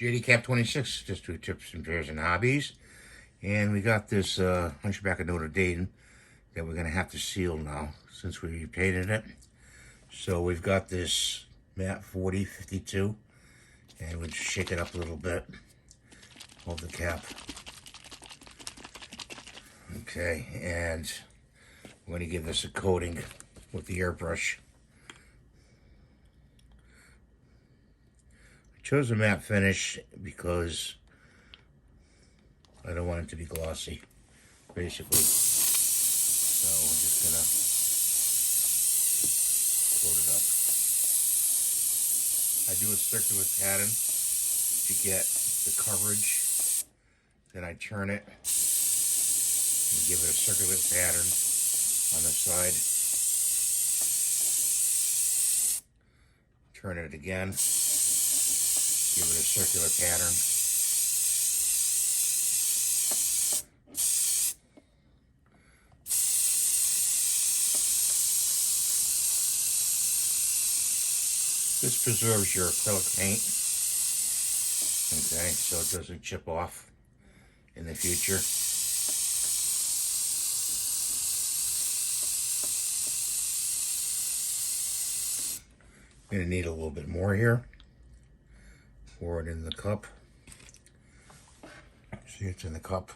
JD Cap 26, just do tips and fairs and hobbies. And we got this Hunchback of Notre Dame that we're going to have to seal now since we repainted it. So we've got this matte 4052, and we'll just shake it up a little bit. Hold the cap. Okay, and we're going to give this a coating with the airbrush. I chose a matte finish because I don't want it to be glossy, basically. So I'm just gonna coat it up. I do a circular pattern to get the coverage. Then I turn it and give it a circular pattern on the side. Turn it again. Give it a circular pattern. This preserves your acrylic paint, okay, so it doesn't chip off in the future. I'm going to need a little bit more here. Pour it in the cup. See, it's in the cup.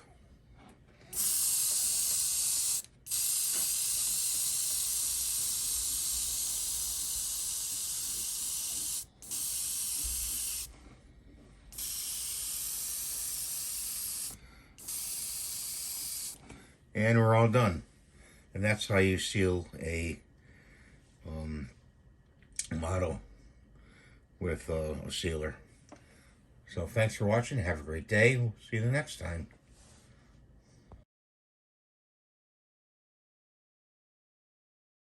And we're all done. And that's how you seal a model with a sealer. So thanks for watching. Have a great day. We'll see you the next time.